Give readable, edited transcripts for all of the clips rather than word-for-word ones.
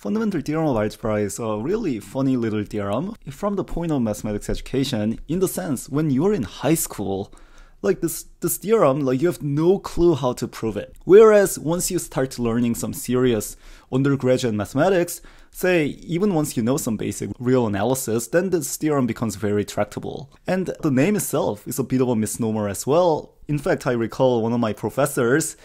Fundamental theorem of algebra is a really funny little theorem from the point of mathematics education, in the sense when you're in high school, like this theorem, like you have no clue how to prove it. Whereas once you start learning some serious undergraduate mathematics, say even once you know some basic real analysis, then this theorem becomes very tractable. And the name itself is a bit of a misnomer as well. In fact, I recall one of my professors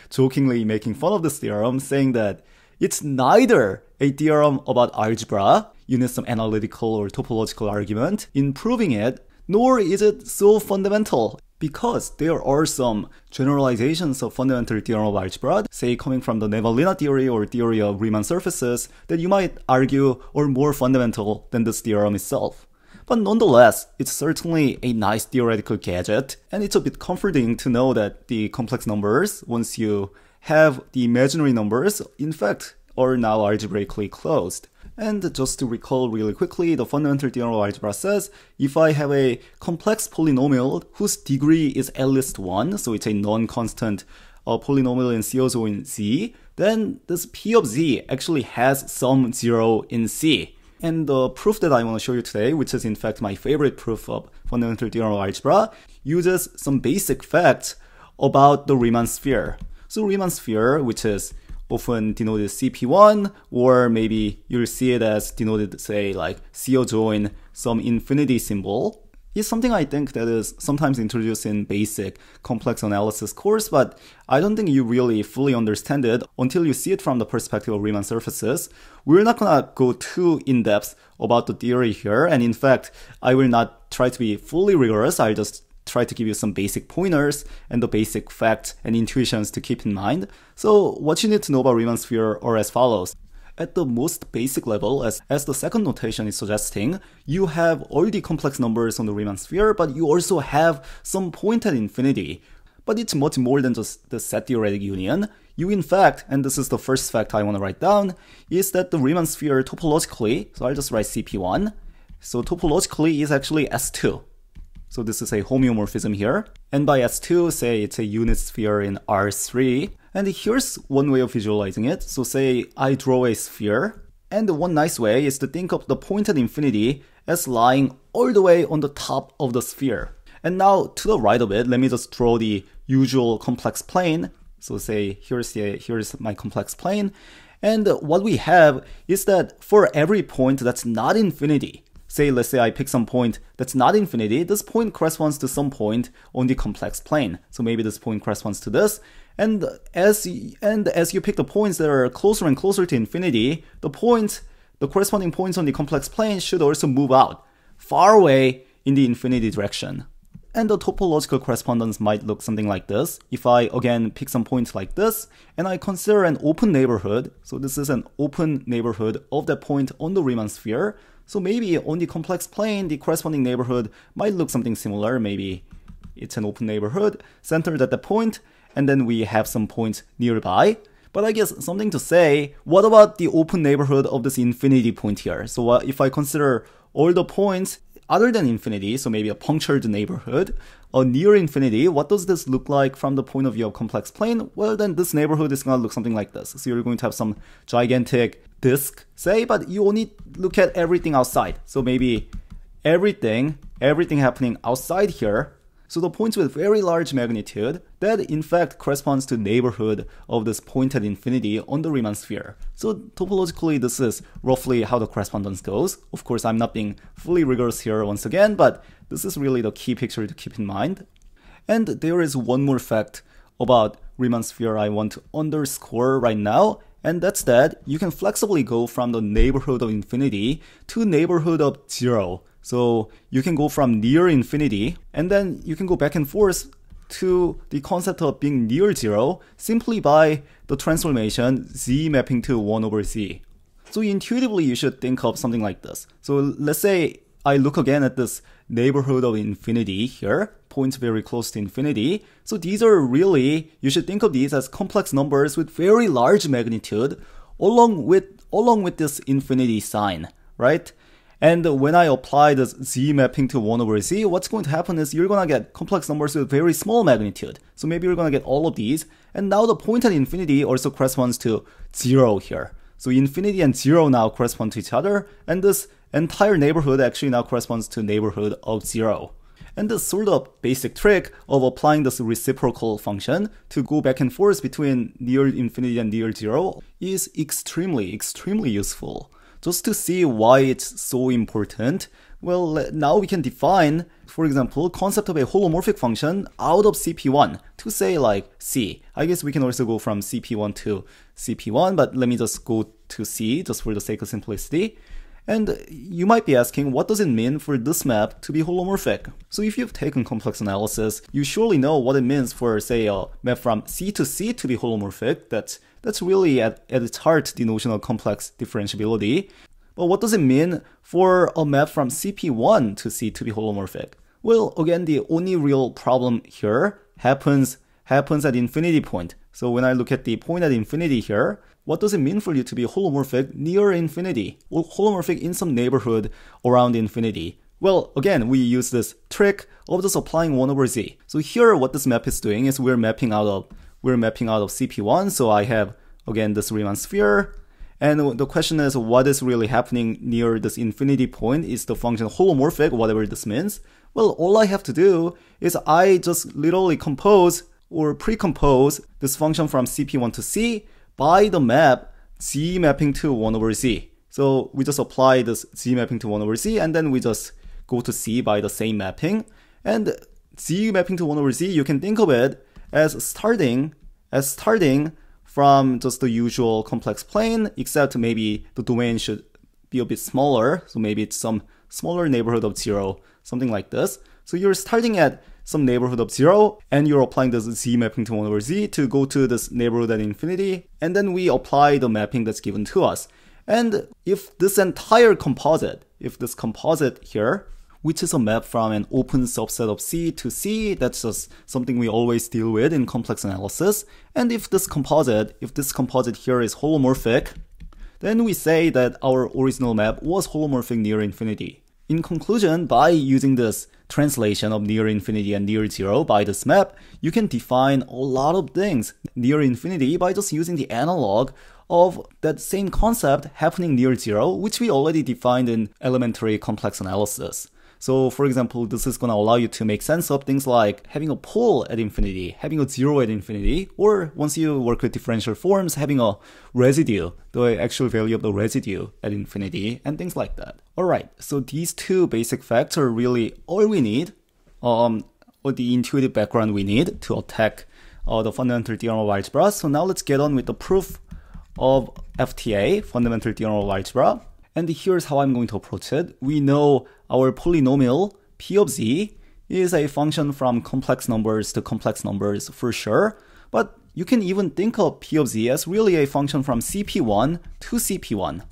jokingly making fun of this theorem, saying that it's neither a theorem about algebra, you need some analytical or topological argument in proving it, nor is it so fundamental, because there are some generalizations of fundamental theorem of algebra, say coming from the Nevalina theory or theory of Riemann surfaces, that you might argue are more fundamental than this theorem itself. But nonetheless, it's certainly a nice theoretical gadget, and it's a bit comforting to know that the complex numbers, once you have the imaginary numbers, in fact, are now algebraically closed. And just to recall really quickly, the fundamental theorem of algebra says, if I have a complex polynomial whose degree is at least 1, so it's a non-constant polynomial in C also in Z, then this P of Z actually has some 0 in C. And the proof that I want to show you today, which is in fact my favorite proof of fundamental theorem of algebra, uses some basic facts about the Riemann sphere. So Riemann sphere, which is often denoted CP1, or maybe you'll see it as denoted, say, like CO join some infinity symbol, is something I think that is sometimes introduced in basic complex analysis course, but I don't think you really fully understand it until you see it from the perspective of Riemann surfaces. We're not gonna go too in-depth about the theory here, and in fact, I will not try to be fully rigorous. I'll just try to give you some basic pointers and the basic facts and intuitions to keep in mind. So what you need to know about Riemann sphere are as follows. At the most basic level, as the second notation is suggesting, you have all the complex numbers on the Riemann sphere, but you also have some point at infinity. But it's much more than just the set theoretic union. You in fact, and this is the first fact I want to write down, is that the Riemann sphere topologically, so I'll just write CP1, so topologically is actually S2. So this is a homeomorphism here. And by S2, say it's a unit sphere in R3. And here's one way of visualizing it. So say I draw a sphere. And one nice way is to think of the point at infinity as lying all the way on the top of the sphere. And now to the right of it, let me just draw the usual complex plane. So say here's my complex plane. And what we have is that for every point that's not infinity, say, let's say I pick some point that's not infinity, this point corresponds to some point on the complex plane. So maybe this point corresponds to this. And as you pick the points that are closer and closer to infinity, the corresponding points on the complex plane should also move out, far away in the infinity direction. And the topological correspondence might look something like this. If I, again, pick some points like this, and I consider an open neighborhood, so this is an open neighborhood of that point on the Riemann sphere, so maybe on the complex plane, the corresponding neighborhood might look something similar. Maybe it's an open neighborhood centered at the point, and then we have some points nearby. But I guess something to say, what about the open neighborhood of this infinity point here? So if I consider all the points other than infinity, so maybe a punctured neighborhood, or near infinity, what does this look like from the point of view of complex plane? Well, then this neighborhood is going to look something like this. So you're going to have some gigantic disk, say, but you only look at everything outside. So maybe everything happening outside here. So the points with very large magnitude, that in fact corresponds to neighborhood of this point at infinity on the Riemann sphere. So topologically, this is roughly how the correspondence goes. Of course, I'm not being fully rigorous here once again, but this is really the key picture to keep in mind. And there is one more fact about Riemann sphere I want to underscore right now, and that's that you can flexibly go from the neighborhood of infinity to neighborhood of 0. So you can go from near infinity, and then you can go back and forth to the concept of being near 0 simply by the transformation z mapping to 1 over z. So intuitively, you should think of something like this. So let's say I look again at this neighborhood of infinity here, points very close to infinity. So these are really, you should think of these as complex numbers with very large magnitude along with this infinity sign, right? And when I apply this z mapping to 1 over z, what's going to happen is you're going to get complex numbers with very small magnitude. So maybe you're going to get all of these. And now the point at infinity also corresponds to 0 here. So infinity and 0 now correspond to each other, and this entire neighborhood actually now corresponds to neighborhood of 0. And this sort of basic trick of applying this reciprocal function to go back and forth between near infinity and near 0 is extremely useful. Just to see why it's so important, well, now we can define, for example, concept of a holomorphic function out of CP1 to say like C. I guess we can also go from CP1 to CP1, but let me just go to C just for the sake of simplicity. And you might be asking, what does it mean for this map to be holomorphic? So if you've taken complex analysis, you surely know what it means for, say, a map from C to C to be holomorphic. That's really at its heart the notion of complex differentiability. But what does it mean for a map from CP1 to C to be holomorphic? Well, again, the only real problem here happens at infinity point. So when I look at the point at infinity here, what does it mean for you to be holomorphic near infinity, or holomorphic in some neighborhood around infinity? Well, again, we use this trick of just applying 1 over z. So here what this map is doing is we're mapping out of CP1. So I have, again, this Riemann sphere. And the question is, what is really happening near this infinity point? Is the function holomorphic, whatever this means? Well, all I have to do is I just literally compose or precompose this function from CP1 to C by the map z mapping to 1 over z. So we just apply this z mapping to 1 over z, and then we just go to C by the same mapping. And z mapping to 1 over z, you can think of it as starting from just the usual complex plane, except maybe the domain should be a bit smaller. So maybe it's some smaller neighborhood of 0, something like this. So you're starting at some neighborhood of 0, and you're applying this z mapping to 1 over z to go to this neighborhood at infinity, and then we apply the mapping that's given to us. And if this entire composite, if this composite here, which is a map from an open subset of C to C, that's just something we always deal with in complex analysis. And if this composite here is holomorphic, then we say that our original map was holomorphic near infinity. In conclusion, by using this translation of near infinity and near 0 by this map, you can define a lot of things near infinity by just using the analog of that same concept happening near 0, which we already defined in elementary complex analysis. So for example, this is going to allow you to make sense of things like having a pole at infinity, having a 0 at infinity, or once you work with differential forms, having a residue, the actual value of the residue at infinity, and things like that. Alright, so these two basic facts are really all we need, or the intuitive background we need to attack the fundamental theorem of algebra. So now let's get on with the proof of FTA, fundamental theorem of algebra. And here's how I'm going to approach it. We know our polynomial p of z is a function from complex numbers to complex numbers for sure, but you can even think of p of z as really a function from CP1 to CP1.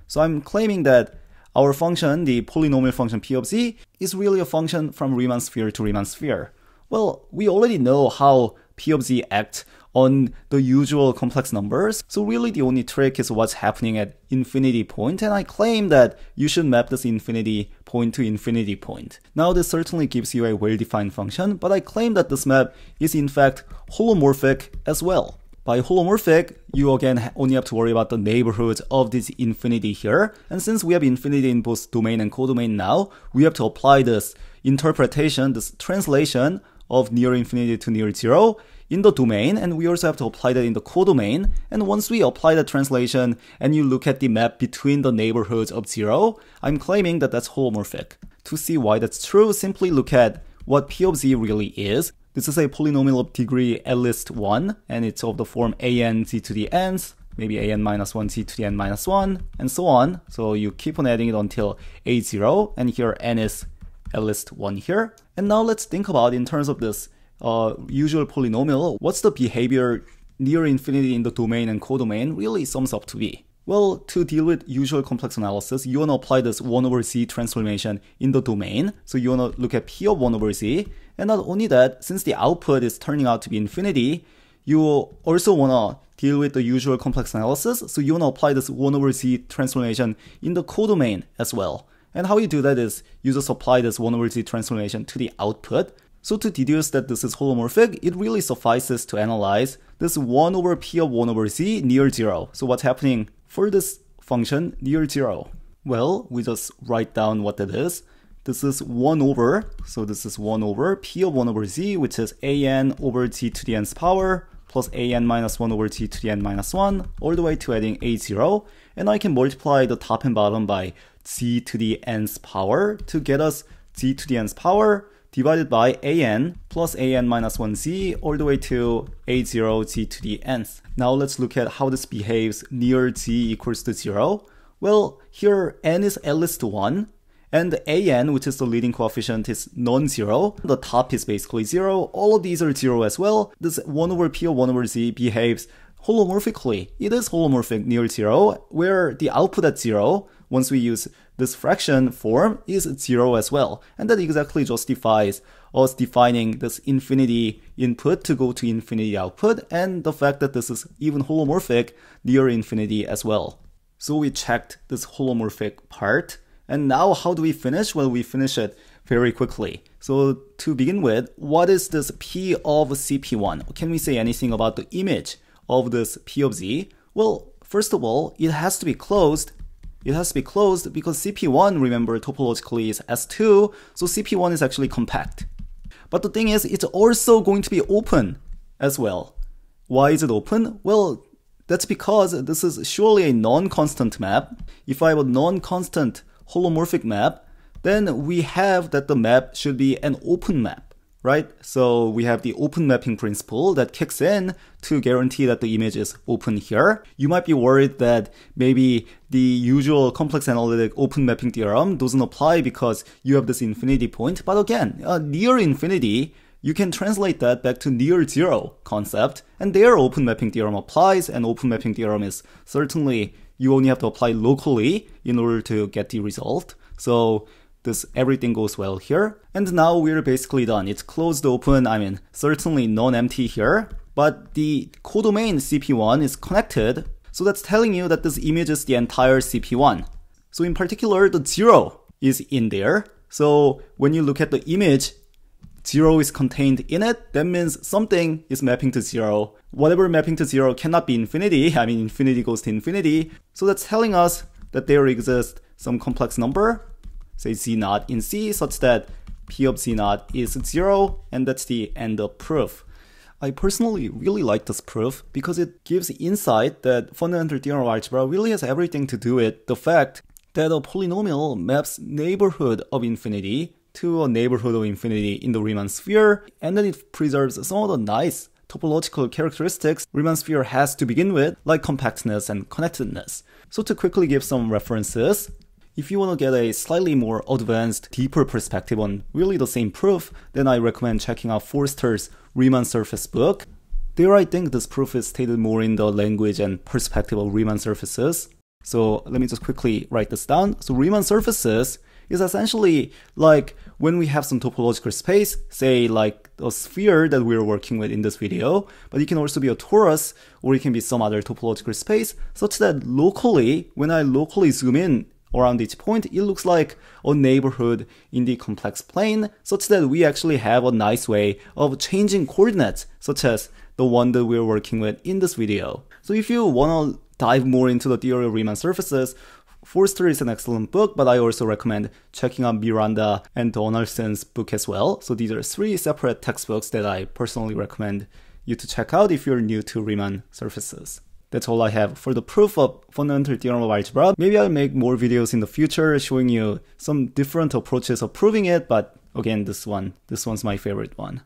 So I'm claiming that our function, the polynomial function p of z, is really a function from Riemann sphere to Riemann sphere. Well, we already know how p of z acts on the usual complex numbers, so really the only trick is what's happening at infinity point, and I claim that you should map this infinity point to infinity point. Now this certainly gives you a well-defined function, but I claim that this map is in fact holomorphic as well. By holomorphic, you again only have to worry about the neighborhoods of this infinity here, and since we have infinity in both domain and codomain now, we have to apply this interpretation, this translation of near infinity to near 0 in the domain, and we also have to apply that in the codomain. And once we apply the translation and you look at the map between the neighborhoods of 0, I'm claiming that that's holomorphic. To see why that's true, simply look at what p of z really is. This is a polynomial of degree at least 1, and it's of the form an z to the nth, maybe an minus 1 z to the n minus 1, and so on. So you keep on adding it until a0, and here n is at least 1 here. And now let's think about, in terms of this usual polynomial, what's the behavior near infinity in the domain and codomain really sums up to be? Well, to deal with usual complex analysis, you want to apply this 1 over z transformation in the domain. So you want to look at p of 1 over z. And not only that, since the output is turning out to be infinity, you also want to deal with the usual complex analysis. So you want to apply this 1 over z transformation in the codomain as well. And how you do that is you just apply this 1 over z transformation to the output. So to deduce that this is holomorphic, it really suffices to analyze this 1 over p of 1 over z near 0. So what's happening for this function near 0? Well, we just write down what that is. This is 1 over, so this is 1 over p of 1 over z, which is an over t to the nth power plus an minus 1 over t to the n minus 1, all the way to adding a0. And I can multiply the top and bottom by z to the nth power to get us z to the nth power divided by an plus an minus 1z all the way to a0 z to the nth. Now let's look at how this behaves near z equals to 0. Well, here n is at least 1, and an, which is the leading coefficient, is non-zero. The top is basically 0. All of these are 0 as well. This 1 over p of 1 over z behaves holomorphically. It is holomorphic near 0, where the output at 0, once we use this fraction form, is 0 as well. And that exactly justifies us defining this infinity input to go to infinity output, and the fact that this is even holomorphic near infinity as well. So we checked this holomorphic part. And now how do we finish? Well, we finish it very quickly. So to begin with, what is this P of CP1? Can we say anything about the image of this P of Z? Well, first of all, it has to be closed. It has to be closed because CP1, remember, topologically is S2, so CP1 is actually compact. But the thing is, it's also going to be open as well. Why is it open? Well, that's because this is surely a non-constant map. If I have a non-constant holomorphic map, then we have that the map should be an open map, right? So we have the open mapping principle that kicks in to guarantee that the image is open here. You might be worried that maybe the usual complex analytic open mapping theorem doesn't apply because you have this infinity point. But again, near infinity, you can translate that back to near 0 concept, and there open mapping theorem applies, and open mapping theorem is certainly you only have to apply locally in order to get the result. So this everything goes well here. And now we're basically done. It's closed open, I mean, certainly non-empty here, but the codomain CP1 is connected. So that's telling you that this image is the entire CP1. So in particular, the 0 is in there. So when you look at the image, 0 is contained in it. That means something is mapping to 0. Whatever mapping to 0 cannot be infinity. I mean, infinity goes to infinity. So that's telling us that there exists some complex number, say z naught in C, such that p of z naught is 0, and that's the end of proof. I personally really like this proof because it gives insight that fundamental theorem of algebra really has everything to do with the fact that a polynomial maps neighborhood of infinity to a neighborhood of infinity in the Riemann sphere, and then it preserves some of the nice topological characteristics Riemann sphere has to begin with, like compactness and connectedness. So to quickly give some references, if you want to get a slightly more advanced, deeper perspective on really the same proof, then I recommend checking out Forster's Riemann surface book. There I think this proof is stated more in the language and perspective of Riemann surfaces. So let me just quickly write this down. So Riemann surfaces is essentially like when we have some topological space, say like a sphere that we're working with in this video, but it can also be a torus, or it can be some other topological space, such that locally, when I locally zoom in around each point, it looks like a neighborhood in the complex plane, such that we actually have a nice way of changing coordinates, such as the one that we're working with in this video. So if you want to dive more into the theory of Riemann surfaces, Forster is an excellent book, but I also recommend checking out Miranda and Donaldson's book as well. So these are 3 separate textbooks that I personally recommend you to check out if you're new to Riemann surfaces. That's all I have for the proof of fundamental theorem of algebra. Maybe I'll make more videos in the future showing you some different approaches of proving it, but again, this one's my favorite one.